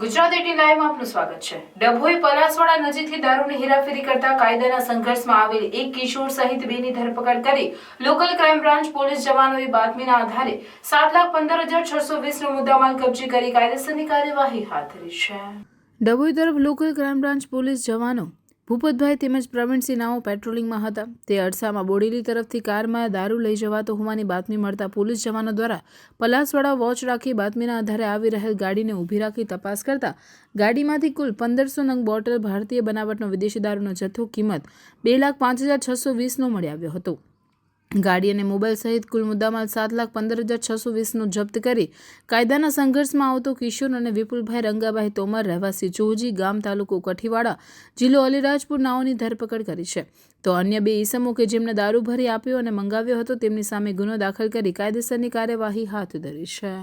ગુજરાત 18 લાઈવમાં આપનું સ્વાગત છે। ડભોઈ પલાસવાડા નજીકથી દારૂની હેરાફેરી કરતા કાયદાના સંઘર્ષમાં આવેલ એક કિશોર સહિત બેની ધરપકડ કરી લોકલ ક્રાઇમ બ્રાન્ચ પોલીસ જવાનોએ બાતમીના આધારે 7,15,620નો મુદ્દામાલ કબજે કરી કાયદેસરની કાર્યવાહી હાથ ધરી છે। ડભોઈ તરફ લોકલ ક્રાઇમ બ્રાન્ચ પોલીસ જવાનો ભૂપતભાઈ તેમજ પ્રવીણસિંહ નાઓ પેટ્રોલિંગમાં હતા। તે અરસામાં બોડેલી તરફથી કારમાં દારૂ લઈ જવાતો હોવાની બાતમી મળતા પોલીસ જવાનો દ્વારા પલાસવાડા વોચ રાખી બાતમીના આધારે આવી રહેલ ગાડીને ઊભી રાખી તપાસ કરતા ગાડીમાંથી કુલ 1500 નંગ બોટલ ભારતીય બનાવટનો વિદેશી દારૂનો જથ્થો કિંમત 2,05,620નો મળી આવ્યો હતો। ગાડી અને મોબાઈલ સહિત કુલ મુદ્દામાલ 7,15,620નો જપ્ત કરી કાયદાના સંઘર્ષમાં આવતો કિશોર અને વિપુલભાઈ રંગાભાઈ તોમર રહેવાસી ચોજી ગામ તાલુકો કઠીવાડા જિલ્લો અલીરાજપુર નાઓની ધરપકડ કરી છે। તો અન્ય બે ઈસમો કે જેમને દારૂ ભરી આપ્યો અને મંગાવ્યો હતો તેમની સામે ગુનો દાખલ કરી કાયદેસરની કાર્યવાહી હાથ ધરી છે।